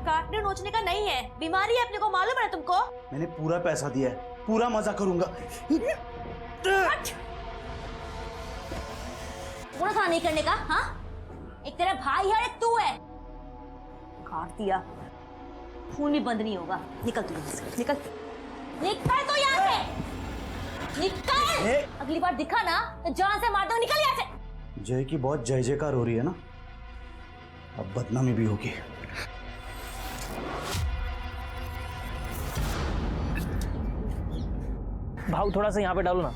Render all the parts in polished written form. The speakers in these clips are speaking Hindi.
काटने नोचने का नहीं है, बीमारी है, अपने को मालूम है तुमको। मैंने पूरा पैसा दिया है, पूरा मजा करूंगा। पूरा था नहीं करने का, हाँ? एक तेरा भाई है और एक तू है। काट दिया, खून भी बंद नहीं होगा। निकल तू यहाँ से, निकल, निकल तो यहाँ से, निकल। अगली बार दिखा ना तो जान से मार दो, निकल यहाँ से। जय की बहुत जय जयकार हो रही है ना, अब बदनामी भी होगी। भाव थोड़ा सा यहाँ पे डालो ना।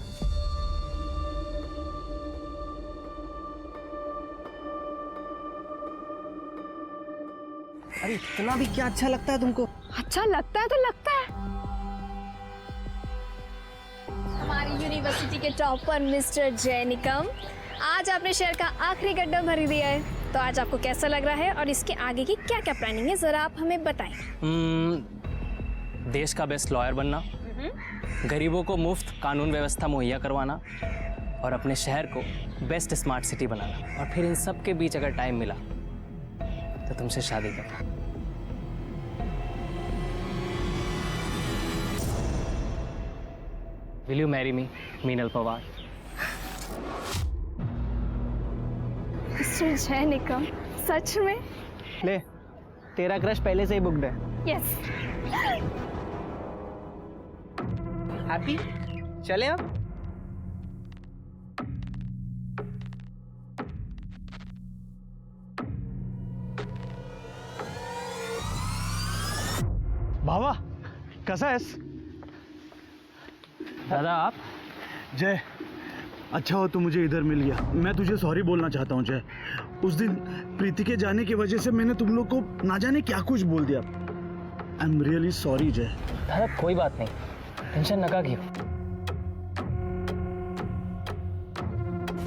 अरे इतना भी क्या अच्छा लगता है तुमको? अच्छा लगता है तो लगता है। हमारी यूनिवर्सिटी के टॉपर मिस्टर जय निकम, आज आपने शहर का आखिरी गड्ढा भर दिया है, तो आज आपको कैसा लग रहा है और इसके आगे की क्या क्या प्लानिंग है, जरा आप हमें बताएं। देश का बेस्ट लॉयर बनना, गरीबों को मुफ्त कानून व्यवस्था मुहैया करवाना और अपने शहर को बेस्ट स्मार्ट सिटी बनाना, और फिर इन सब के बीच अगर टाइम मिला तो तुमसे शादी करना। Will you marry me, Meenal Pawar? Mister जय निकम, सच में? ले, तेरा क्रश पहले से ही बुक्ड है। यस। हैप्पी? चले अब? बाबा कैसा है? दादा आप? जय, अच्छा हो तू मुझे इधर मिल गया। मैं तुझे सॉरी बोलना चाहता हूँ जय। उस दिन प्रीति के जाने की वजह से मैंने तुम लोग को ना जाने क्या कुछ बोल दिया। आई एम रियली सॉरी जय। दादा कोई बात नहीं, टेंशन नका घेरो।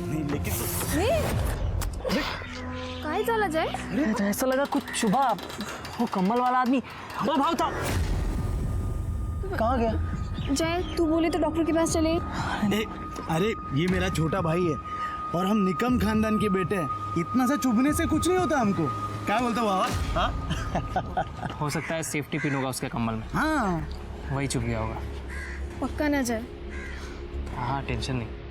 नहीं लेकिन काय झालं जय? अरे तो ऐसा लगा कुछ चुभा, वो कम्बल वाला आदमी वो भाव था। कहाँ गया? जय तू बोले तो डॉक्टर के पास चले। अरे ये मेरा छोटा भाई है और हम निकम खानदान के बेटे हैं, इतना सा चुभने से कुछ नहीं होता हमको। क्या बोलता हो बाबा? हाँ? हो सकता है सेफ्टी पिन होगा उसके कम्बल में, हाँ वही चुभ गया होगा। पक्का ना जय? हाँ टेंशन नहीं।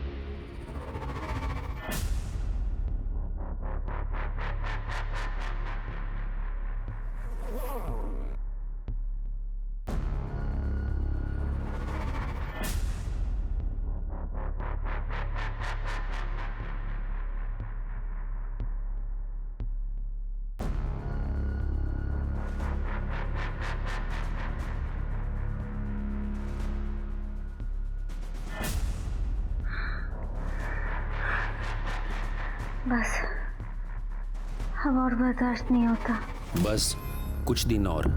बस अब और बर्दाश्त नहीं होता। बस कुछ दिन और।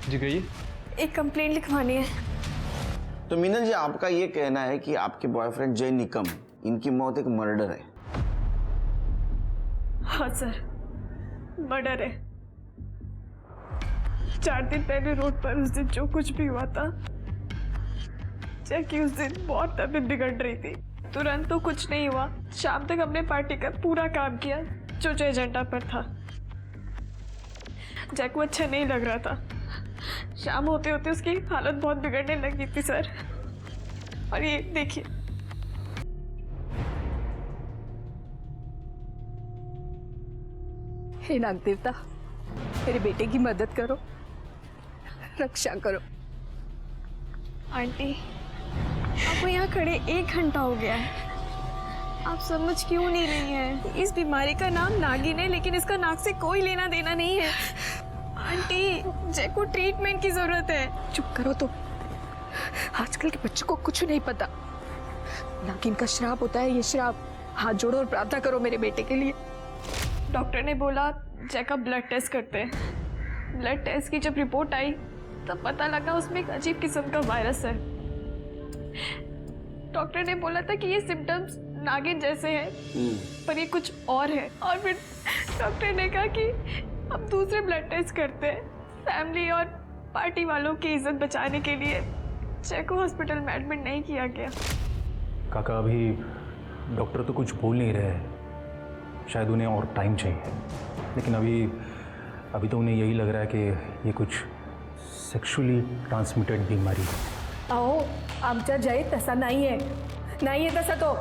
जी कहिए। एक कंप्लेंट लिखवानी है। तो मीनल जी, आपका ये कहना है कि आपके बॉयफ्रेंड जय निकम, इनकी मौत एक मर्डर है? हाँ सर, मर्डर है। 4 दिन पहले रोड पर उस दिन जो कुछ भी हुआ था, जय की उस दिन बहुत तबीयत बिगड़ रही थी। तुरंत तो कुछ नहीं हुआ, शाम तक हमने पार्टी का पूरा काम किया जो जो एजेंडा पर था। जय को अच्छा नहीं लग रहा था, शाम होते होते उसकी हालत बहुत बिगड़ने लगी थी सर। और ये देखिए, हे नाग देवता, मेरे बेटे की मदद करो, रक्षा करो। आंटी आपको यहाँ खड़े 1 घंटा हो गया है, आप समझ क्यों नहीं रही हैं? इस बीमारी का नाम नागिन है, लेकिन इसका नाक से कोई लेना देना नहीं है। आंटी, जय को ट्रीटमेंट की जरूरत है। चुप करो तो, आजकल के बच्चों को कुछ नहीं पता। नागिन का श्राप होता है ये श्राप। हाथ जोड़ो और प्रार्थना करो मेरे बेटे के लिए। डॉक्टर ने बोला जय का ब्लड टेस्ट करते हैं। ब्लड टेस्ट की जब रिपोर्ट आई तब पता लगा उसमें एक अजीब किस्म का वायरस है। डॉक्टर ने बोला था कि ये सिम्टम्स नागिन जैसे है, पर ये कुछ और है। और फिर डॉक्टर ने कहा कि अब दूसरे ब्लड टेस्ट करते हैं। फैमिली और पार्टी वालों की इज्जत बचाने के लिए जय को हॉस्पिटल में एडमिट नहीं किया गया। काका अभी डॉक्टर तो कुछ बोल नहीं रहे हैं, शायद उन्हें और टाइम चाहिए, लेकिन अभी तो उन्हें यही लग रहा है कि ये कुछ सेक्सुअली ट्रांसमिटेड बीमारी है। अहो आमचा जय तसा नाही आहे तसा तो।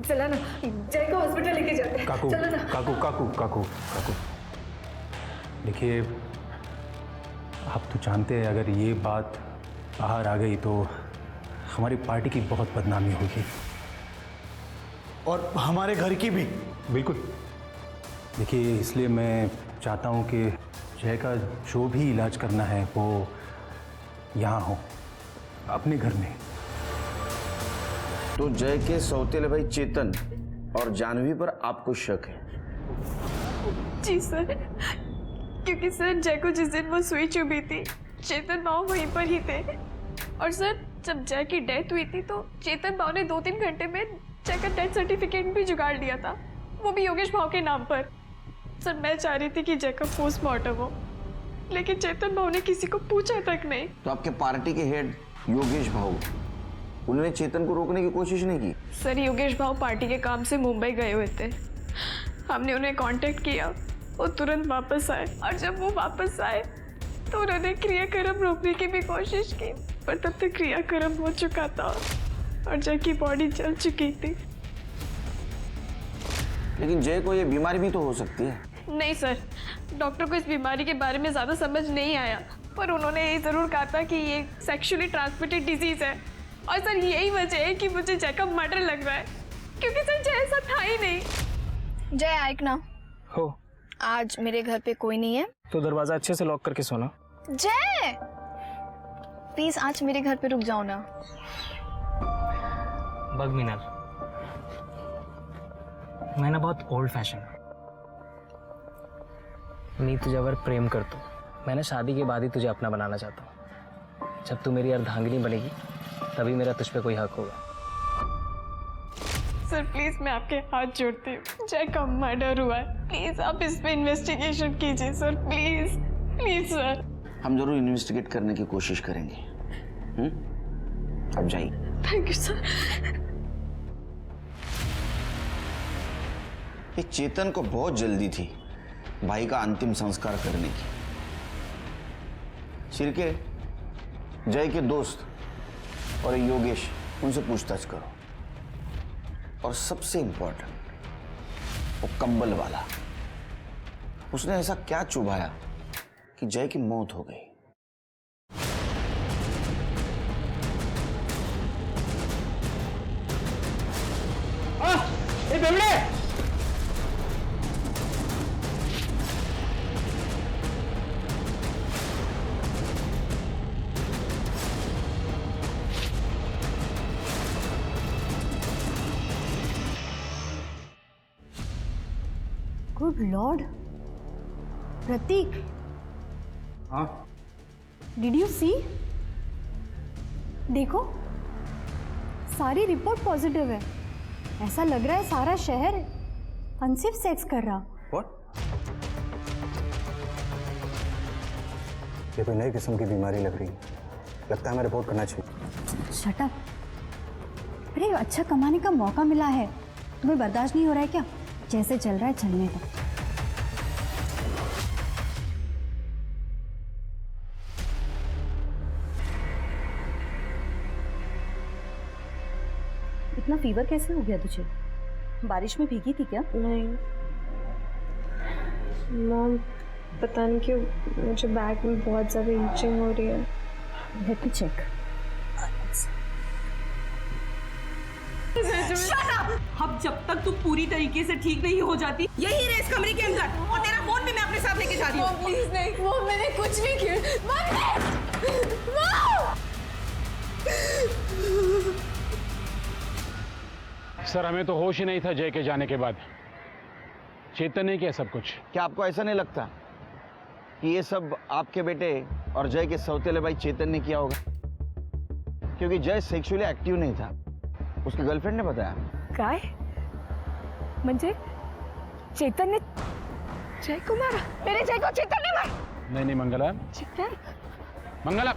चला ना जय को हॉस्पिटल लेके जाते हैं। काकू चलो ना। काकू देखिए, आप तो जानते हैं अगर ये बात बाहर आ गई तो हमारी पार्टी की बहुत बदनामी होगी, और हमारे घर की भी। बिल्कुल। देखिए, इसलिए मैं चाहता हूँ कि जय का जो भी इलाज करना है वो यहाँ हो, अपने घर में। तो जय के सौतेले भाई चेतन और जानवी पर आपको शक है? जी सर, क्योंकि सर जय को जिस दिन वो सुई चुभी थी चेतन बाबू वहीं पर ही थे। और सर जब जय की डेथ हुई थी तो चेतन बाबू ने 2-3 घंटे में जय का डेथ सर्टिफिकेट भी जुगाड़ लिया था, वो भी योगेश भाव के नाम पर। सर मैं चाह रही थी कि जय का पोस्टमार्टम हो, लेकिन चेतन भाव ने किसी को पूछा तक नहीं। तो आपके पार्टी के हेड योगेश भाऊ, उन्होंने चेतन को रोकने की कोशिश नहीं की? सर योगेश भाव पार्टी के काम से मुंबई गए हुए थे, हमने उन्हें कांटेक्ट किया, वो तुरंत वापस आए। और जब वो वापस आए तो उन्होंने क्रियाक्रम रोकने की भी कोशिश की, पर तब तक क्रियाक्रम हो चुका था और जय की बॉडी जल चुकी थी। लेकिन जय को ये बीमारी भी तो हो सकती है। नहीं सर, डॉक्टर को इस बीमारी के बारे में ज़्यादा समझ नहीं आया, पर उन्होंने ये ज़रूर कहा था कि ये सेक्सुअली ट्रांसमिटेड डिजीज़ है। और सर यही वजह है कि मुझे जय का मर्डर लग रहा है, क्योंकि सर जय ऐसा था ही नहीं। जय आइक ना, हो आज मेरे घर पे कोई नहीं है। तो दरवाजा अच्छे से लॉक करके सोना। जय प्लीज आज मेरे घर पे रुक जाओ ना। बग मीनल, मैं ना बहुत ओल्ड फैशन मैं तुझ्यावर प्रेम करतो। मैं ना शादी के बाद ही तुझे अपना बनाना चाहता हूँ। जब तू मेरी अर्धांगिनी बनेगी तभी मेरा तुझ पे कोई हक होगा। सर प्लीज मैं आपके हाथ जोड़ती हूँ, जय का मर्डर हुआ है, प्लीज आप इस पे इन्वेस्टिगेशन कीजिए सर, प्लीज प्लीज सर। हम जरूर इन्वेस्टिगेट करने की कोशिश करेंगे। अब जाइए। Thank you sir. ये चेतन को बहुत जल्दी थी भाई का अंतिम संस्कार करने की। शिरके, जय के दोस्त और योगेश, उनसे पूछताछ करो। और सबसे इंपॉर्टेंट वो कंबल वाला, उसने ऐसा क्या चुभाया कि जय की मौत हो गई? गुड लॉर्ड, प्रतीक, हाँ डिड यू सी? देखो सारी रिपोर्ट पॉजिटिव है। ऐसा लग रहा है सारा शहर अनसेफ सेक्स कर रहा। What? ये कोई नई किस्म की बीमारी लग रही है, लगता है हमें रिपोर्ट करना चाहिए। Shut up. अरे अच्छा कमाने का मौका मिला है, तुम्हें बर्दाश्त नहीं हो रहा है क्या? जैसे चल रहा है चलने का। इतना फीवर कैसे हो गया तुझे? बारिश में भीगी थी क्या? नहीं मॉम, पता नहीं क्यों मुझे बैक में बहुत ज़्यादा इचिंग हो रही है। Let me check. अब जब तक तू पूरी तरीके से ठीक नहीं हो जाती यही रहे इस कमरे के अंदर, और तेरा फोन भी मैं अपने साथ लेके जा रही हूँ। प्लीज नहीं, वो मैंने कुछ नहीं किया। सर हमें तो होश ही नहीं था जय के जाने के बाद। चेतन ने किया सब कुछ। क्या आपको ऐसा नहीं लगता कि ये सब आपके बेटे और जय के सौतेले भाई चेतन ने किया होगा? क्योंकि जय सेक्सुअली एक्टिव नहीं था, उसकी गर्लफ्रेंड ने बताया। काय म्हणजे चेतन ने जय को मारा? मेरे जय को चेतन ने मारा? नहीं मंगला, चेतन मंगला,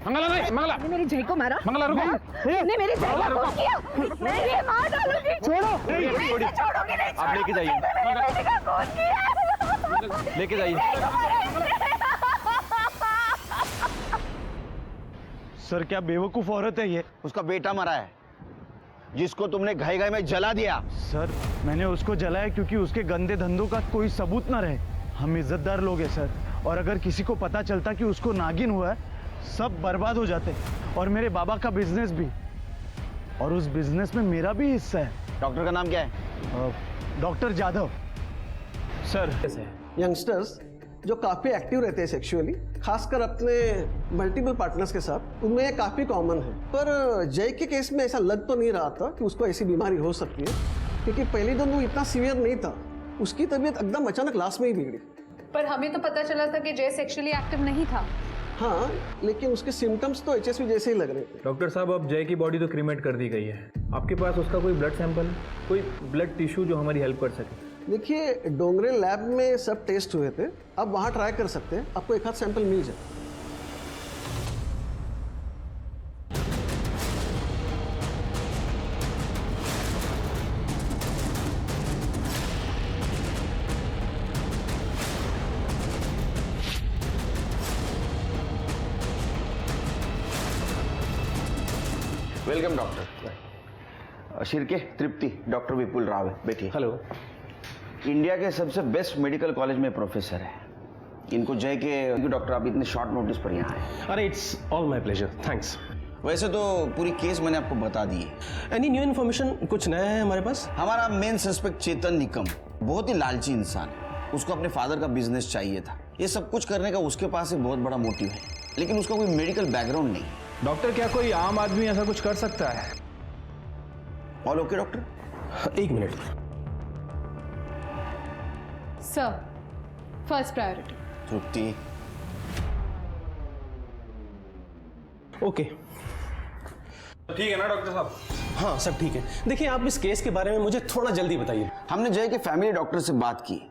मंगला नहीं, मंगला, ने मेरे जय को मारा? मंगला रुको। ने मेरे जय को खून किया? मैं ये मार डालूंगी। छोड़ो छोड़ोगी नहीं। आप लेके जाइए, लेके जाइए। सर क्या बेवकूफ औरत है ये। उसका बेटा मरा है जिसको तुमने घाई घाई में जला दिया। सर मैंने उसको जलाया क्योंकि उसके गंदे धंधों का कोई सबूत ना रहे। हम इज्जतदार लोग हैं सर, और अगर किसी को पता चलता कि उसको नागिन हुआ है सब बर्बाद हो जाते, और मेरे बाबा का बिजनेस भी, और उस बिजनेस में मेरा भी हिस्सा है। डॉक्टर का नाम क्या है? डॉक्टर जाधव। सर यंगस्टर्स जो काफ़ी एक्टिव रहते हैं सेक्सुअली, खासकर अपने मल्टीपल पार्टनर्स के साथ, उनमें ये काफ़ी कॉमन है। पर जय के केस में ऐसा लग तो नहीं रहा था कि उसको ऐसी बीमारी हो सकती है, क्योंकि पहले दिन वो इतना सीवियर नहीं था। उसकी तबीयत एकदम अचानक लास्ट में ही बिगड़ी। पर हमें तो पता चला था कि जय सेक्सुअली एक्टिव नहीं था। हाँ, लेकिन उसके सिम्टम्स तो HSV जैसे ही लग रहे थे। डॉक्टर साहब, अब जय की बॉडी तो क्रीमेट कर दी गई है। आपके पास उसका कोई ब्लड सैंपल, कोई ब्लड टिश्यू जो हमारी हेल्प कर सके? देखिए, डोंगरे लैब में सब टेस्ट हुए थे, अब वहाँ ट्राई कर सकते हैं, आपको एक आध सैंपल मिल जाए। Welcome doctor. Shirke, Tripti, doctor Vipul Rao है, बैठिए। हेलो। इंडिया के सबसे बेस्ट मेडिकल कॉलेज में प्रोफेसर है। इनको जय के डॉक्टर आप इतने शॉर्ट नोटिस पर यहाँ आए। अरे it's all my pleasure, thanks. वैसे तो पूरी केस मैंने आपको बता दी है। एनी न्यू इन्फॉर्मेशन, कुछ नया है हमारे पास? हमारा मेन सस्पेक्ट चेतन निकम बहुत ही लालची इंसान है। उसको अपने फादर का बिजनेस चाहिए था। ये सब कुछ करने का उसके पास एक बहुत बड़ा मोटिव है, लेकिन उसका कोई मेडिकल बैकग्राउंड नहीं। डॉक्टर, क्या कोई आम आदमी ऐसा कुछ कर सकता है? All okay doctor? एक मिनट। Sir, first priority. Tripti, okay, ठीक है ना डॉक्टर साहब? हाँ सब ठीक है। देखिए, आप इस केस के बारे में मुझे थोड़ा जल्दी बताइए। हमने जय के फैमिली डॉक्टर से बात की।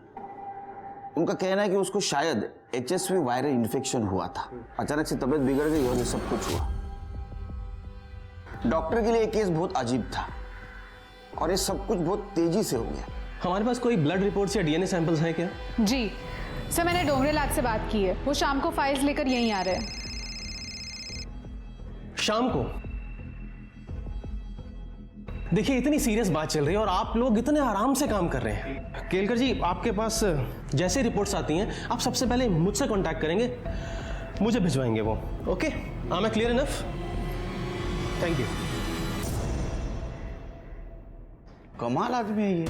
उनका कहना है कि उसको शायद HSV वायरल इन्फेक्शन हुआ था। अचानक से तबीयत बिगड़ गई और ये सब कुछ हुआ। डॉक्टर के लिए ये केस बहुत अजीब था और ये सब कुछ बहुत तेजी से हो गया। हमारे पास कोई ब्लड रिपोर्ट्स या DNA सैंपल्स हैं क्या? जी सर, मैंने डोंगरे लैब से बात की है। वो शाम को फाइल्स लेकर यहीं आ रहे हैं। शाम को? देखिए, इतनी सीरियस बात चल रही है और आप लोग इतने आराम से काम कर रहे हैं। केलकर जी, आपके पास जैसे रिपोर्ट्स आती हैं आप सबसे पहले मुझसे कांटेक्ट करेंगे, मुझे भिजवाएंगे वो। Okay, I M clear enough? Thank you. कमाल आदमी है ये,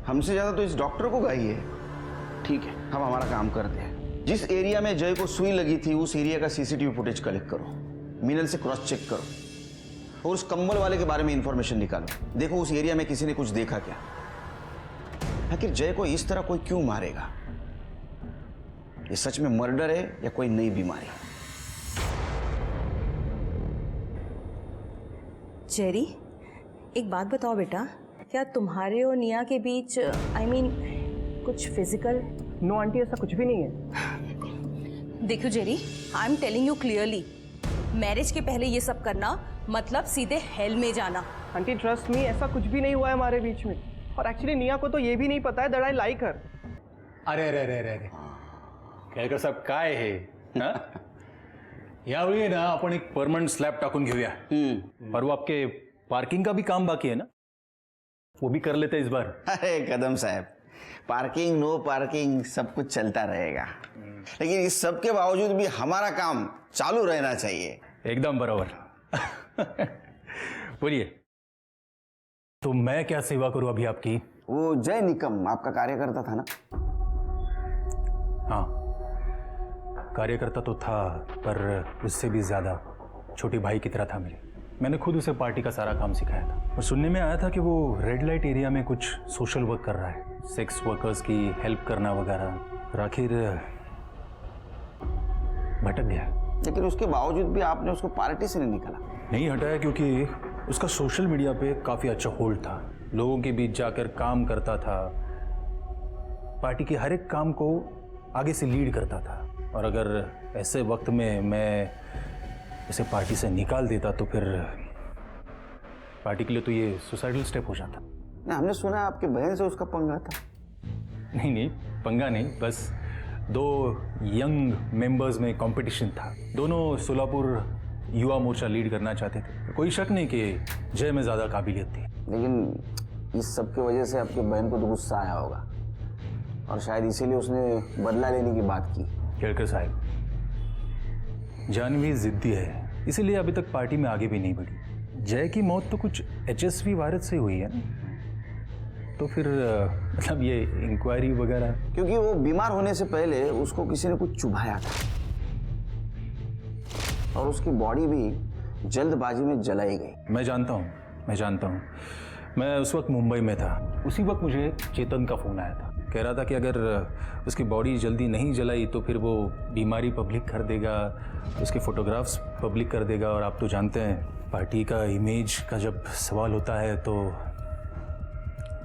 हमसे ज्यादा तो इस डॉक्टर को गाई है। ठीक है, हम हमारा काम करते हैं। जिस एरिया में जय को सुई लगी थी उस एरिया का CCTV फुटेज कलेक्ट करो, मिनल से क्रॉस चेक करो और उस कंबल वाले के बारे में इंफॉर्मेशन निकालो। देखो उस एरिया में किसी ने कुछ देखा क्या। आखिर जय को इस तरह कोई क्यों मारेगा? ये सच में मर्डर है या कोई नई बीमारी? जेरी, एक बात बताओ बेटा, क्या तुम्हारे और निया के बीच कुछ फिजिकल? नो आंटी, ऐसा कुछ भी नहीं है। देखो Jerry, I am telling you clearly, marriage के पहले ये सब करना मतलब सीधे हेल में जाना। आंटी ट्रस्ट मी, ऐसा कुछ भी नहीं हुआ है हमारे बीच में। और एक्चुअली निया को तो ये भी नहीं पता है दैट आई लाइक हर। अरे अरे अरे अरे अरे, केळकर साहेब काय हे? यावेळी ना आपण एक परमनंट स्लॅब टाकून घेऊया। और वो आपके पार्किंग का भी काम बाकी है ना, वो भी कर लेते हैं इस बार। अरे कदम साहब, पार्किंग नो पार्किंग सब कुछ चलता रहेगा, लेकिन इस सब के बावजूद भी हमारा काम चालू रहना चाहिए। एकदम बराबर। बोलिए, तो मैं क्या सेवा करूं अभी आपकी? वो जय निकम आपका कार्यकर्ता था ना? हाँ, कार्यकर्ता तो था, पर उससे भी ज्यादा छोटे भाई की तरह था मेरे। मैंने खुद उसे पार्टी का सारा काम सिखाया था। और सुनने में आया था कि वो रेड लाइट एरिया में कुछ सोशल वर्क कर रहा है, सेक्स वर्कर्स की हेल्प करना वगैरह। और आखिर भटक गया। लेकिन उसके बावजूद भी आपने उसको पार्टी से नहीं निकाला। नहीं हटाया क्योंकि उसका सोशल मीडिया पे काफ़ी अच्छा होल्ड था, लोगों के बीच जाकर काम करता था, पार्टी के हर एक काम को आगे से लीड करता था। और अगर ऐसे वक्त में मैं इसे पार्टी से निकाल देता तो फिर पार्टी के लिए तो ये सुसाइडल स्टेप हो जाता। ना, हमने सुना आपके बहन से उसका पंगा था। नहीं, पंगा नहीं, बस 2 यंग मेंबर्स में कंपटीशन था। दोनों सोलापुर युवा मोर्चा लीड करना चाहते थे। कोई शक नहीं कि जय में ज़्यादा काबिलियत थी। लेकिन इस सब की वजह से आपके बहन को तो गुस्सा आया होगा और शायद इसीलिए उसने बदला लेने की बात की। केलकर साहब, जानवी जिद्दी है, इसीलिए अभी तक पार्टी में आगे भी नहीं बढ़ी। जय की मौत तो कुछ HSV वायरस से हुई है ना, तो फिर मतलब ये इंक्वायरी वगैरह। क्योंकि वो बीमार होने से पहले उसको किसी ने कुछ चुभाया था और उसकी बॉडी भी जल्दबाजी में जलाई गई। मैं जानता हूँ। मैं उस वक्त मुंबई में था। उसी वक्त मुझे चेतन का फ़ोन आया था, कह रहा था कि अगर उसकी बॉडी जल्दी नहीं जलाई तो फिर वो बीमारी पब्लिक कर देगा, उसके फोटोग्राफ्स पब्लिक कर देगा। और आप तो जानते हैं पार्टी का इमेज का जब सवाल होता है तो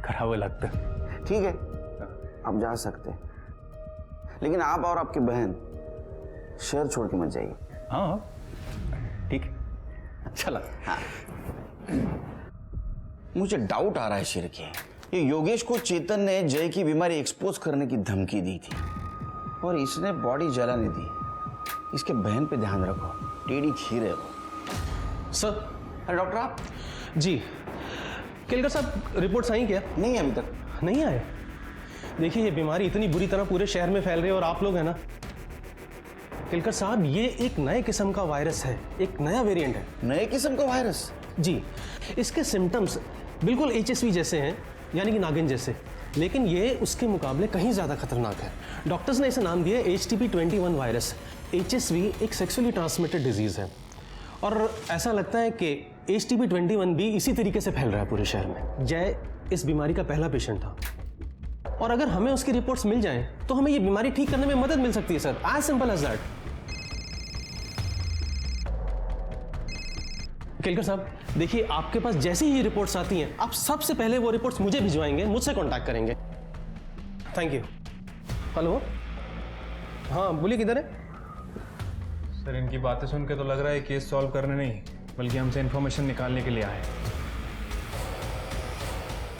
खराब लगता है। ठीक है, आप जा सकते हैं, लेकिन आप और आपकी बहन शहर छोड़ के मत जाइए। हाँ ठीक है, चला। हाँ, मुझे डाउट आ रहा है शेर के, ये योगेश को चेतन ने जय की बीमारी एक्सपोज करने की धमकी दी थी और इसने बॉडी जलाने दी। इसके बहन पे ध्यान रखो, टेढ़ी खीर है वो। सर। अरे डॉक्टर आप? जी केलकर साहब, रिपोर्ट्स आई क्या? नहीं अभी तक नहीं आए। देखिए, ये बीमारी इतनी बुरी तरह पूरे शहर में फैल रही है और आप लोग हैं ना केलकर साहब, ये एक नए किस्म का वायरस है, एक नया वेरिएंट है। नए किस्म का वायरस? जी, इसके सिम्टम्स बिल्कुल HSV जैसे हैं, यानी कि नागिन जैसे, लेकिन ये उसके मुकाबले कहीं ज़्यादा खतरनाक है। डॉक्टर्स ने इसे नाम दिया HTP-21 वायरस। HSV एक सेक्सुअली ट्रांसमिटेड डिजीज़ है और ऐसा लगता है कि HTP-21 भी इसी तरीके से फैल रहा है पूरे शहर में। जय इस बीमारी का पहला पेशेंट था और अगर हमें उसकी रिपोर्ट्स मिल जाएं तो हमें ये बीमारी ठीक करने में मदद मिल सकती है sir, as simple as that. Kelkar साहब, देखिए, आपके पास जैसी ही रिपोर्ट्स आती हैं, आप सबसे पहले वो रिपोर्ट्स मुझे भिजवाएंगे, मुझसे कांटेक्ट करेंगे। Thank you. हेलो, हाँ बोलिए, किधर है? सर, इनकी बातें सुन के तो लग रहा है केस सॉल्व करने नहीं बल्कि हमसे इन्फॉर्मेशन निकालने के लिए आए।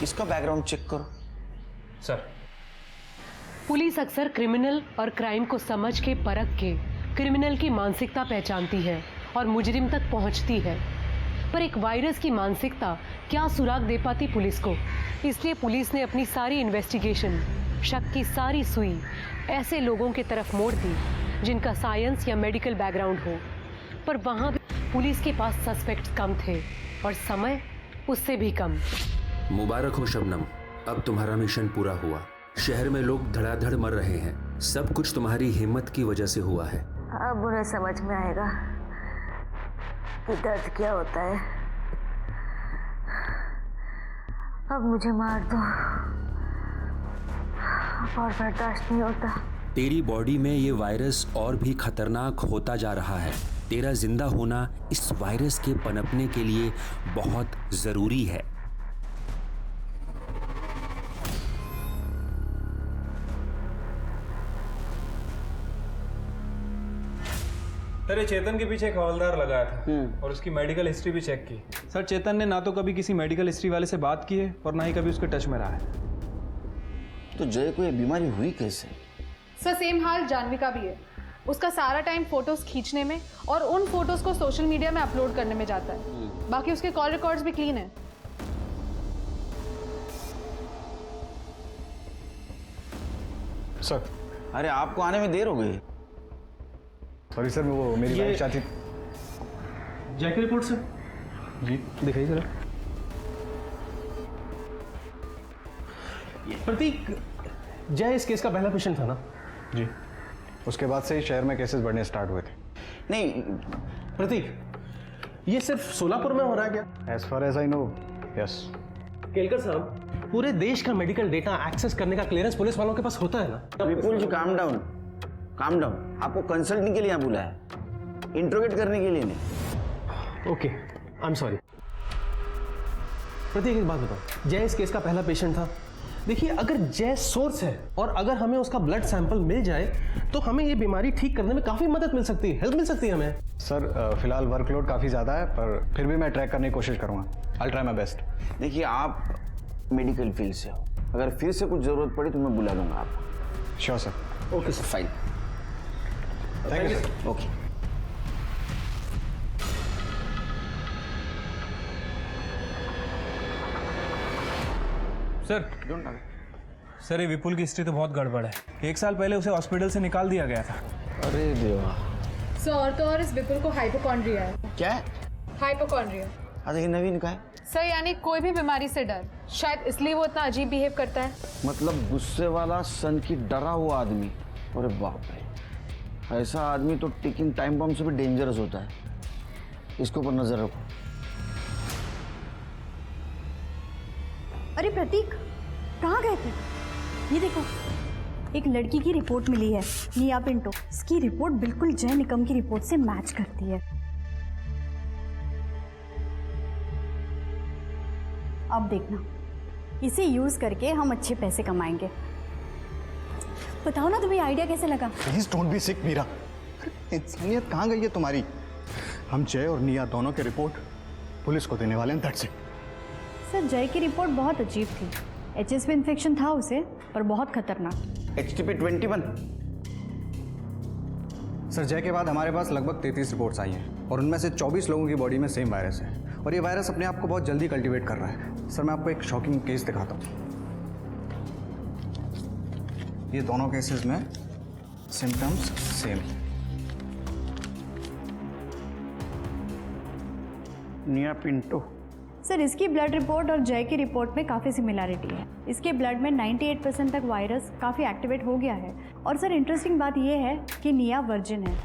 इसका बैकग्राउंड चेक करो। सर, पुलिस अक्सर क्रिमिनल और क्राइम को समझ के परख के क्रिमिनल की मानसिकता पहचानती है और मुजरिम तक पहुंचती है, पर एक वायरस की मानसिकता क्या सुराग दे पाती पुलिस को। इसलिए पुलिस ने अपनी सारी इन्वेस्टिगेशन, शक की सारी सुई ऐसे लोगों की तरफ मोड़ दी जिनका साइंस या मेडिकल बैकग्राउंड हो, पर वहाँ भी पुलिस के पास सस्पेक्ट्स कम थे और समय उससे भी कम। मुबारक हो शबनम, अब तुम्हारा मिशन पूरा हुआ। शहर में लोग धड़ाधड़ मर रहे हैं, सब कुछ तुम्हारी हिम्मत की वजह से हुआ है। अब उन्हें समझ में आएगा कि दर्द क्या होता है। अब मुझे मार दो, और बर्दाश्त नहीं होता। तेरी बॉडी में ये वायरस और भी खतरनाक होता जा रहा है। तेरा जिंदा होना इस वायरस के पनपने के लिए बहुत जरूरी है। सर, ये चेतन के पीछे एक हवलदार लगाया था और उसकी मेडिकल हिस्ट्री भी चेक की। सर, चेतन ने ना तो कभी किसी मेडिकल हिस्ट्री वाले से बात की है और ना ही कभी उसके टच में रहा है। तो जय को ये बीमारी हुई कैसे? सर, सेम हाल जानवी का भी है। उसका सारा टाइम फोटोज खींचने में और उन फोटोज को सोशल मीडिया में अपलोड करने में जाता है। बाकी उसके कॉल रिकॉर्ड्स भी क्लीन है। सर, अरे आपको आने में देर हो गई। सॉरी सर, वो मेरी वाइफ चाहती। जय की रिपोर्ट सर? जी दिखाइए जरा। प्रतीक, जय इस केस का पहला पेशेंट था ना? जी, उसके बाद से ही शहर में केसेस बढ़ने स्टार्ट हुए थे। नहीं प्रतीक, ये सिर्फ सोलापुर में हो रहा है क्या? As far as I know, yes. Kelkar साहब, पूरे देश का मेडिकल डेटा एक्सेस करने का क्लियरेंस पुलिस वालों के पास होता है ना? विपुल जी, काम डाउन, काम डाउन। आपको कंसल्टिंग के लिए यहाँ बुलाया है। इंट्रोगेट करने के लिए नहीं। Okay, I am sorry. Prateek, एक बात बताओ, जय इस केस का पहला पेशेंट था। देखिए, अगर जय सोर्स है और अगर हमें उसका ब्लड सैंपल मिल जाए तो हमें ये बीमारी ठीक करने में काफ़ी मदद मिल सकती है, हेल्प मिल सकती है हमें। सर फिलहाल वर्कलोड काफ़ी ज़्यादा है, पर फिर भी मैं ट्रैक करने की कोशिश करूँगा। I try my best. देखिए, आप मेडिकल फील्ड से हो, अगर फिर से कुछ ज़रूरत पड़ी तो मैं बुला लूँगा आपको। Sure sir. Okay sir, fine. Thank you sir. Okay. Sir ये विपुल की हिस्ट्री तो बहुत गड़बड़ है। 1 साल पहले उसे हॉस्पिटल से निकाल दिया गया था। अरे देवा। सर और तो और इस विपुल को हाइपोकॉन्ड्रिया है। क्या है? हाइपोकॉन्ड्रिया। अरे ये नवीन का है। सर यानी कोई भी बीमारी से डर, शायद इसलिए वो इतना अजीब बिहेव करता है। मतलब गुस्से वाला, सन की डरा हुआ आदमी। अरे बाप रे, ऐसा आदमी तो टिकिंग टाइम बम से भी डेंजरस होता है। इसके ऊपर नजर रखो। अरे प्रतीक, कहाँ गए थे? ये देखो, एक लड़की की रिपोर्ट मिली है, निया पिंटो। इसकी रिपोर्ट बिल्कुल जय निकम की रिपोर्ट से मैच करती है। अब देखना, इसे यूज करके हम अच्छे पैसे कमाएंगे। बताओ ना, तुम्हें आइडिया कैसे लगा? प्लीज डोंट बी सिक मीरा। इंसानियत कहाँ गई है तुम्हारी? हम जय और निया दोनों की रिपोर्ट पुलिस को देने वाले हैं, दैट्स इट। सर, जय की रिपोर्ट बहुत अजीब थी। HSV इन्फेक्शन था उसे, पर बहुत खतरनाक। HTP-21। सर, जय के बाद हमारे पास लगभग 33 रिपोर्ट्स आई हैं और उनमें से 24 लोगों की बॉडी में सेम वायरस है और ये वायरस अपने आप को बहुत जल्दी कल्टीवेट कर रहा है। सर, मैं आपको एक शॉकिंग केस दिखाता हूँ। ये दोनों केसेस में सिम्टम्स सेम। निया पिंटो। सर, इसकी ब्लड रिपोर्ट और जय की रिपोर्ट में काफ़ी सिमिलैरिटी है। इसके ब्लड में 98% तक वायरस काफ़ी एक्टिवेट हो गया है। और सर, इंटरेस्टिंग बात यह है कि निया वर्जिन है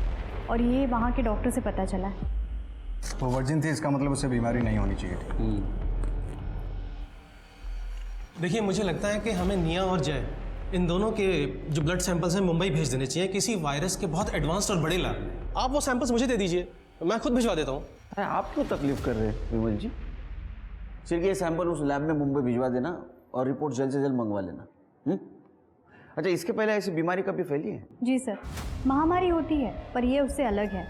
और ये वहाँ के डॉक्टर से पता चला है। वो वर्जिन थी, इसका मतलब उसे बीमारी नहीं होनी चाहिए थी। देखिए, मुझे लगता है कि हमें निया और जय, इन दोनों के जो ब्लड सैंपल्स हैं मुंबई भेज देने चाहिए किसी वायरस के बहुत एडवांस्ड और बड़े लैब में। आप वो सैंपल्स मुझे दे दीजिए, मैं खुद भिजवा देता हूँ। अरे आप क्यों तकलीफ कर रहे हैं विमल जी? सिर्फ ये सैंपल उस लैब में मुंबई भिजवा देना और रिपोर्ट जल्द से जल्द मंगवा लेना। अच्छा, इसके पहले ऐसी बीमारी कभी फैली है? जी सर, महामारी होती है, पर ये उससे अलग है।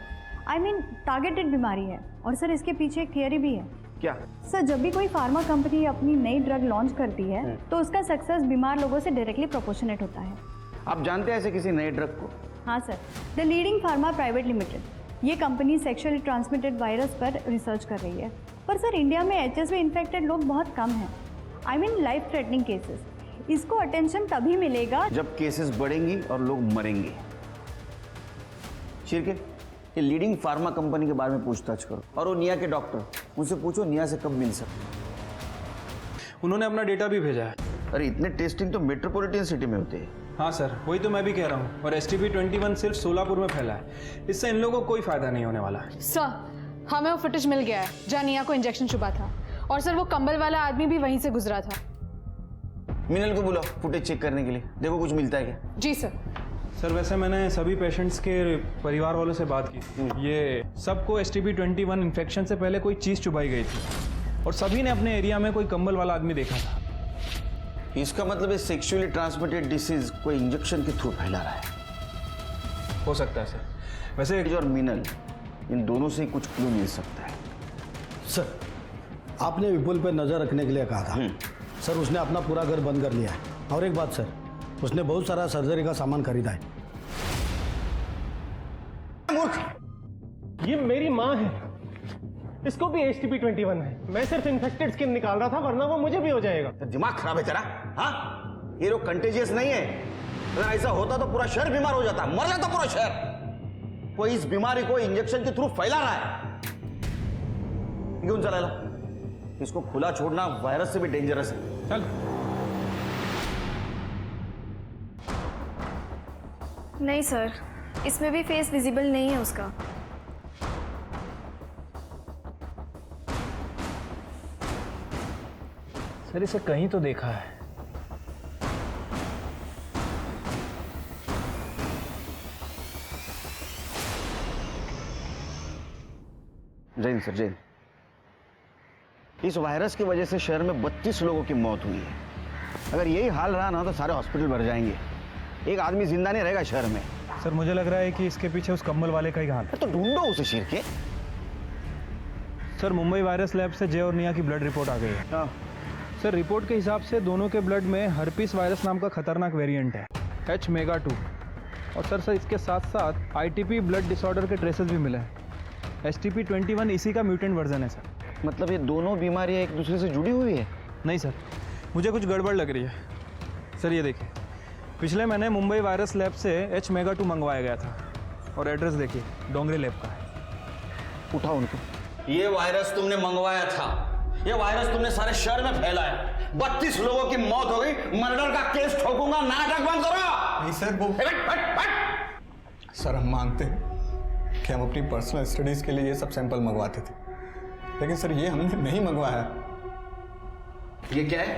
I mean, टारगेटेड बीमारी है। और सर, इसके पीछे एक थियरी भी है। क्या? सर, जब भी कोई फार्मा कंपनी अपनी नई ड्रग लॉन्च करती है तो उसका सक्सेस बीमार लोगों से डायरेक्टली प्रोपोर्शनेट होता है। आप जानते हैं ऐसे किसी नए ड्रग को? हाँ sir, the leading pharma private limited. ये कंपनी सेक्सुअली ट्रांसमिटेड वायरस पर रिसर्च कर रही है। पर सर, इंडिया में HSV इन्फेक्टेड लोग बहुत कम हैं। I mean, life threatening cases. इसको अटेंशन तभी मिलेगा जब केसेस बढ़ेंगी और लोग मरेंगे। शिरके, ये लीडिंग फार्मा कंपनी के बारे में पूछताछ करो और वो निया के डॉक्टर, उनसे पूछो निया से कब मिल सकते। उन्होंने अपना डेटा भी भेजा है। अरे इतने टेस्टिंग तो मेट्रोपॉलिटन सिटी में होते हैं। हाँ सर, वही तो मैं भी कह रहा हूँ। और STP-21 सिर्फ सोलापुर में फैला है। इससे इन लोगों को कोई फायदा नहीं होने वाला है। सर, हमें वो फुटेज मिल गया है जहाँ निया को इंजेक्शन चुभा था। और सर, वो कंबल वाला आदमी भी वहीं से गुजरा था। मिनल को बुलाओ फुटेज चेक करने के लिए, देखो कुछ मिलता है क्या। जी सर। सर, वैसे मैंने सभी पेशेंट्स के परिवार वालों से बात की। ये सबको STP-21 इन्फेक्शन से पहले कोई चीज़ चुभाई गई थी और सभी ने अपने एरिया में कोई कंबल वाला आदमी देखा था। इसका मतलब है सेक्सुअली ट्रांसमिटेड डिसीज कोई इंजेक्शन के थ्रू फैला रहा है। हो सकता है सर। वैसे और मिनल, इन दोनों से कुछ क्लू मिल सकता है। सर, आपने विपुल पर नजर रखने के लिए कहा था। सर, उसने अपना पूरा घर बंद कर लिया है। और एक बात सर, उसने बहुत सारा सर्जरी का सामान खरीदा है। मूर्ख, ये मेरी माँ है, इसको भी STP-21 है। मैं सिर्फ इन्फेक्टेड स्किन निकाल रहा था, वरना वो मुझे भी हो जाएगा। दिमाग खराब है तेरा? हाँ, ये लोग कंटेजियस नहीं है। अगर ऐसा होता तो पूरा शहर बीमार हो जाता, मर जाता पूरा शहर। कोई इस बीमारी को इंजेक्शन के थ्रू फैला रहा है। क्यों चला ला? इसको खुला छोड़ना वायरस से भी डेंजरस है। चल। नहीं सर, इसमें भी फेस विजिबल नहीं है उसका। सर, इसे कहीं तो देखा है। सर जैन, इस वायरस की वजह से शहर में 32 लोगों की मौत हुई है। अगर यही हाल रहा ना तो सारे हॉस्पिटल भर जाएंगे, एक आदमी जिंदा नहीं रहेगा शहर में। सर मुझे लग रहा है कि इसके पीछे उस कंबल वाले का ही हाथ है। तो ढूंढो उसे शेर के। सर मुंबई वायरस लैब से जय और निया की ब्लड रिपोर्ट आ गई है। सर रिपोर्ट के हिसाब से दोनों के ब्लड में हर्पीस वायरस नाम का खतरनाक वेरिएंट है H-MEGA2। और सर इसके साथ साथ ITP ब्लड डिसऑर्डर के ट्रेसेस भी मिले हैं। STP-21 इसी का म्यूटेंट वर्जन है सर। मतलब ये दोनों बीमारियां एक दूसरे से जुड़ी हुई है? नहीं सर, मुझे कुछ गड़बड़ लग रही है। सर ये देखिए, पिछले महीने मुंबई वायरस लैब से H-MEGA2 मंगवाया गया था और एड्रेस देखिए डोंगरी लैब का है। उठाओ उनको। ये वायरस तुमने मंगवाया था, ये वायरस तुमने सारे शहर में फैलाया, 32 लोगों की मौत हो गई, मर्डर का केस ठोकूंगा, नाटक बंद करो। नहीं सर, वो सर हम मानते हैं कि हम अपनी पर्सनल स्टडीज के लिए ये सब सैंपल मंगवाते थे, लेकिन सर ये हमने नहीं मंगवाया। ये क्या है?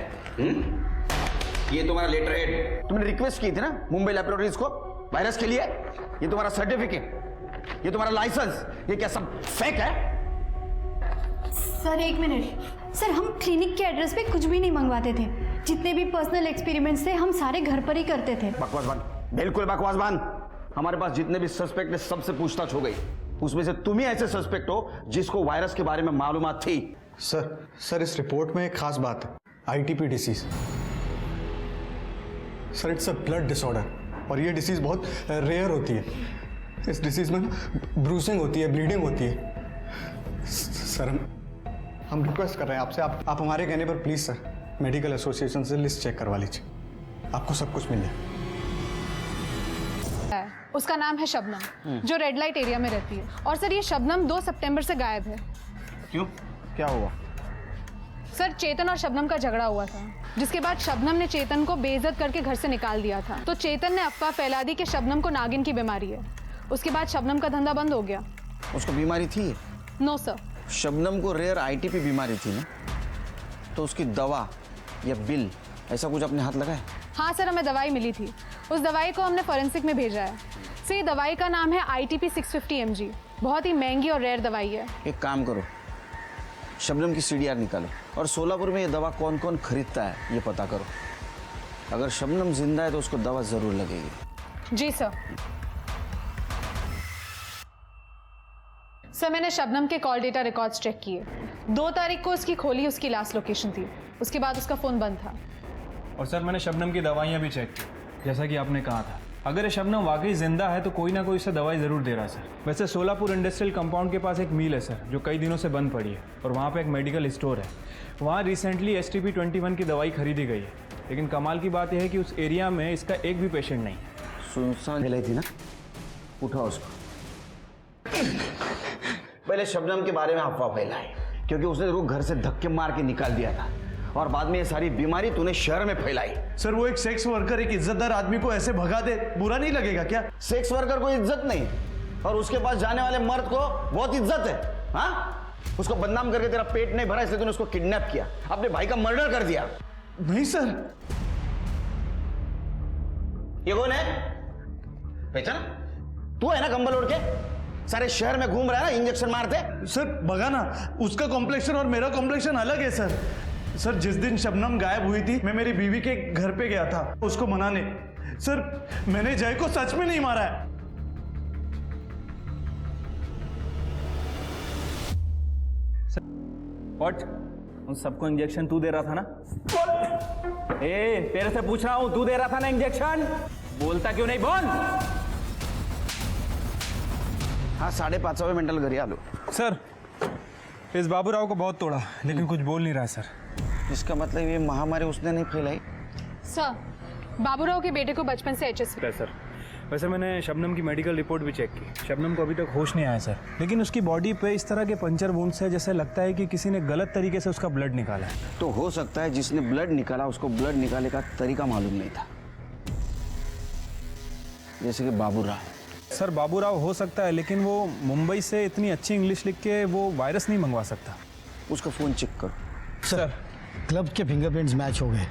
ये तुम्हारा लेटर हेड, तुमने रिक्वेस्ट की थी ना मुंबई लैबोरेटरीज को वायरस के लिए। ये तुम्हारा सर्टिफिकेट, ये तुम्हारा लाइसेंस, ये क्या सब फेक है? सर एक मिनट सर, हम क्लिनिक के एड्रेस पे कुछ भी नहीं मंगवाते थे। जितने भी पर्सनल एक्सपेरिमेंट्स थे हम सारे घर पर ही करते थे। बकवास बंद, बिल्कुल बकवास बंद। हमारे पास जितने भी सस्पेक्ट है सबसे पूछताछ हो गई, उसमें से तुम ही ऐसे सस्पेक्ट हो जिसको वायरस के बारे में मालूमात थी। सर इस रिपोर्ट में एक खास बात है, ITP disease. Sir it's a blood disorder और ये डिसीज बहुत रेयर होती है। इस डिसीज में ब्रूसिंग होती है, ब्लीडिंग होती है। सर हम रिक्वेस्ट कर रहे हैं आपसे, आप हमारे कहने पर प्लीज सर मेडिकल एसोसिएशन से लिस्ट चेक करवा लीजिए, आपको सब कुछ मिल जाए। उसका नाम है शबनम, जो रेड लाइट एरिया में रहती है। और सर ये शबनम 2 सितंबर से गायब है। क्यों, क्या हुआ? सर चेतन और शबनम का झगड़ा हुआ था, जिसके बाद शबनम ने चेतन को बेइज्जत करके घर से निकाल दिया था। तो चेतन ने अफवाह फैला दी कि शबनम को नागिन की बीमारी है। उसके बाद शबनम का धंधा बंद हो गया। उसको बीमारी थी? No sir. शबनम को रेयर ITP बीमारी थी ना, तो उसकी दवा या बिल ऐसा कुछ अपने हाथ लगाए? हाँ सर, हमें दवाई मिली थी। उस दवाई को हमने फॉरेंसिक में भेजा है। सर ये दवाई का नाम है ITP 650 mg। बहुत ही महंगी और रेयर दवाई है। एक काम करो, शबनम की CDR निकालो और सोलापुर में ये दवा कौन कौन खरीदता है ये पता करो। अगर शबनम जिंदा है तो उसको दवा जरूर लगेगी। जी सर। सर मैंने शबनम के कॉल डेटा रिकॉर्ड्स चेक किए। 2 तारीख को उसकी खोली उसकी लास्ट लोकेशन थी, उसके बाद उसका फ़ोन बंद था। और सर मैंने शबनम की दवाइयाँ भी चेक की, जैसा कि आपने कहा था। अगर ये शबनम वाकई जिंदा है तो कोई ना कोई इसे दवाई ज़रूर दे रहा है सर। वैसे सोलापुर इंडस्ट्रियल कंपाउंड के पास एक मिल है सर, जो कई दिनों से बंद पड़ी है, और वहाँ पे एक मेडिकल स्टोर है। वहाँ रिसेंटली STP-21 की दवाई खरीदी गई है, लेकिन कमाल की बात यह है कि उस एरिया में इसका एक भी पेशेंट नहीं है। सुनसान फैलाई थी ना, उठाओ उसको। पहले शबनम के बारे में अफवाह फैलाई क्योंकि उसने तो घर से धक्के मार के निकाल दिया था, और बाद में ये सारी बीमारी तूने शहर में फैलाई। सर वो एक सेक्स वर्कर एक इज्जतदार आदमी को ऐसे भगा दे, बुरा नहीं लगेगा क्या? सेक्स वर्कर को इज्जत नहीं, और उसके पास जाने वाले मर्द को बहुत इज्जत है। हाँ, उसको बदनाम करके तेरा पेट नहीं भरा इसलिए तूने उसको किडनैप किया, अपने भाई का मर्डर कर दिया। नहीं सर। ये कौन है? पहचाना? तू है ना कंबल ओढ़ के सारे शहर में घूम रहा है ना इंजेक्शन मारते? सर बगा ना, उसका कॉम्प्लेक्शन और मेरा कॉम्प्लेक्शन अलग है सर। सर जिस दिन शबनम गायब हुई थी मैं मेरी बीवी के घर पे गया था उसको मनाने। सर मैंने जय को सच में नहीं मारा है। व्हाट? उन सबको इंजेक्शन तू दे रहा था ना? तेरे से पूछ रहा हूं, तू दे रहा था ना इंजेक्शन? बोलता क्यों नहीं, बोल। हाँ 5:30 मेंटल घरी आलो। सर इस बाबूराव को बहुत तोड़ा, लेकिन कुछ बोल नहीं रहा सर। इसका मतलब ये महामारी उसने नहीं फैलाई? सर बाबूराव के बेटे को बचपन से HS है सर। वैसे मैंने शबनम की मेडिकल रिपोर्ट भी चेक की। शबनम को अभी तक होश नहीं आया सर, लेकिन उसकी बॉडी पे इस तरह के पंचर वुंड्स है जैसे लगता है कि किसी ने गलत तरीके से उसका ब्लड निकाला है। तो हो सकता है जिसने ब्लड निकाला उसको ब्लड निकालने का तरीका मालूम नहीं था, जैसे कि बाबूराव। सर बाबूराव हो सकता है, लेकिन वो मुंबई से इतनी अच्छी इंग्लिश लिख के वो वायरस नहीं मंगवा सकता। उसका फोन चेक करो। सर क्लब के फिंगरप्रिंट्स मैच हो गए।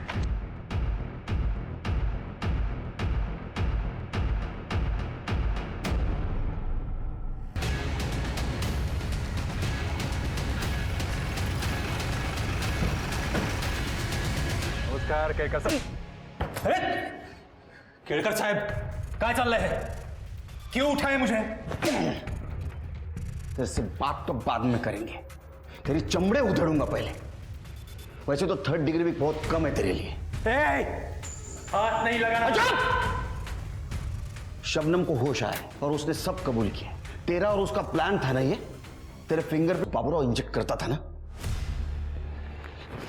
नमस्कार केळकर साहब। अरे केळकर साहब काय चाललंय है? क्यों उठाए मुझे? तेरे से बात तो बाद में करेंगे, तेरी चमड़े उधेड़ूंगा पहले। वैसे तो 3rd डिग्री भी बहुत कम है तेरे लिए। हाथ नहीं लगाना। शबनम को होश आया और उसने सब कबूल किया। तेरा और उसका प्लान था ना ये, तेरे फिंगर पे बाबूराव इंजेक्ट करता था ना।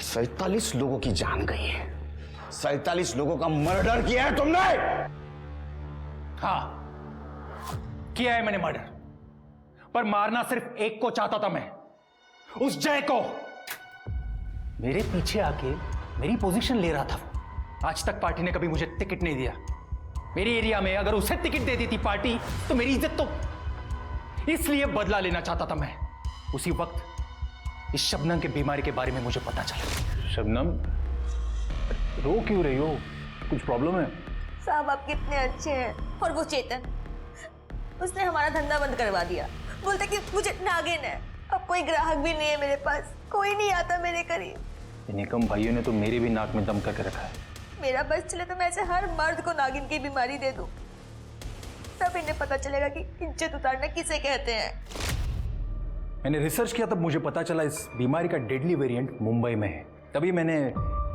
47 लोगों की जान गई है, 47 लोगों का मर्डर किया है तुमने। हाँ किया है मैंने मर्डर, पर मारना सिर्फ एक को चाहता था मैं, उस जय को। मेरे पीछे आके मेरी पोजीशन ले रहा था। आज तक पार्टी ने कभी मुझे टिकट नहीं दिया। मेरे एरिया में अगर उसे टिकट दे दी थी पार्टी तो मेरी इज्जत तो, इसलिए बदला लेना चाहता था मैं। उसी वक्त इस शबनम के बीमारी के बारे में मुझे पता चला। शबनम रो क्यों रही हो? कुछ प्रॉब्लम है? साहब आप कितने अच्छे हैं। और वो चेतन, उसने हमारा धंधा बंद करवा दिया। बोलते कि मुझे नागिन है, अब कोई ग्राहक भी नहीं है मेरे पास, कोई नहीं आता मेरे करीब। निकम भाइयों ने तो मेरे भी नाक में दम करके रखा है। मेरा बस चले तो मैं ऐसे हर मर्द को नागिन की बीमारी दे दूं, तब इन्हें पता चलेगा कि इज्जत उतारना किसे कहते हैं। मैंने रिसर्च किया तब मुझे पता चला इस बीमारी का डेडली वेरिएंट मुंबई में है। तभी मैंने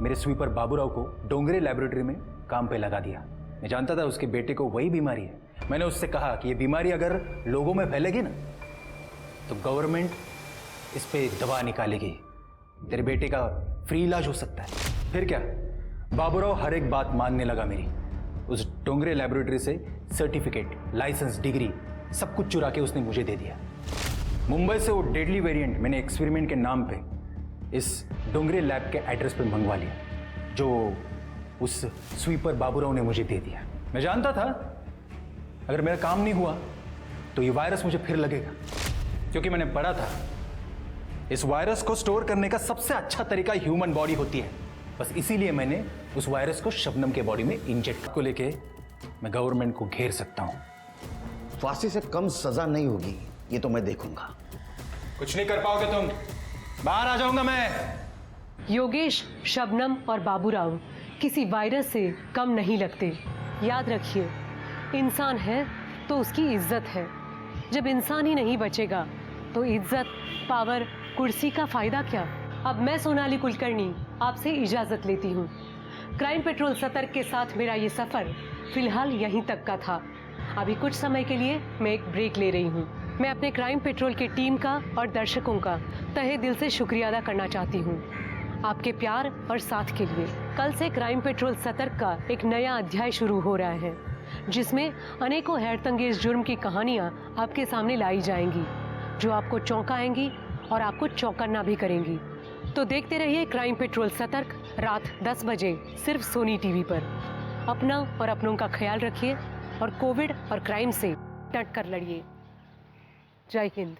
मेरे स्वीपर बाबूराव को डोंगरे लैबोरेटरी में काम पे लगा दिया। मैं जानता था उसके बेटे को वही बीमारी है। मैंने उससे कहा कि ये बीमारी अगर लोगों में फैलेगी ना तो गवर्नमेंट इस पे दवा निकालेगी, तेरे बेटे का फ्री इलाज हो सकता है। फिर क्या, बाबूराव हर एक बात मानने लगा मेरी। उस डोंगरे लैबोरेटरी से सर्टिफिकेट, लाइसेंस, डिग्री सब कुछ चुरा के उसने मुझे दे दिया। मुंबई से वो डेडली वेरिएंट मैंने एक्सपेरिमेंट के नाम पे इस डोंगरे लैब के एड्रेस पे मंगवा लिया, जो उस स्वीपर बाबूराव ने मुझे दे दिया। मैं जानता था अगर मेरा काम नहीं हुआ तो ये वायरस मुझे फिर लगेगा, क्योंकि मैंने पढ़ा था इस वायरस को स्टोर करने का सबसे अच्छा तरीका ह्यूमन बॉडी होती है। बस इसीलिए मैंने उस वायरस को शबनम के बॉडी में इंजेक्ट को लेके मैं गवर्नमेंट को घेर सकता हूं। फांसी से कम सजा नहीं होगी, ये तो मैं देखूंगा। कुछ नहीं कर पाओगे तुम, बाहर आ जाऊंगा मैं। योगेश, शबनम और बाबूराव किसी वायरस से कम नहीं लगते। याद रखिए, इंसान है तो उसकी इज्जत है। जब इंसान ही नहीं बचेगा तो इज्जत, पावर, कुर्सी का फायदा क्या। अब मैं सोनाली कुलकर्णी आपसे इजाजत लेती हूँ। क्राइम पेट्रोल सतर्क के साथ मेरा ये सफर फिलहाल यहीं तक का था। अभी कुछ समय के लिए मैं एक ब्रेक ले रही हूँ। मैं अपने क्राइम पेट्रोल की टीम का और दर्शकों का तहे दिल से शुक्रिया अदा करना चाहती हूँ आपके प्यार और साथ के लिए। कल से क्राइम पेट्रोल सतर्क का एक नया अध्याय शुरू हो रहा है, जिसमें अनेकों हैरतंगेज जुर्म की कहानियाँ आपके सामने लाई जाएंगी, जो आपको चौंकाएंगी और आपको चौंकना भी करेंगी। तो देखते रहिए क्राइम पेट्रोल सतर्क, रात 10 बजे सिर्फ सोनी टीवी पर। अपना और अपनों का ख्याल रखिए और कोविड और क्राइम से डट कर लड़िए। जय हिंद।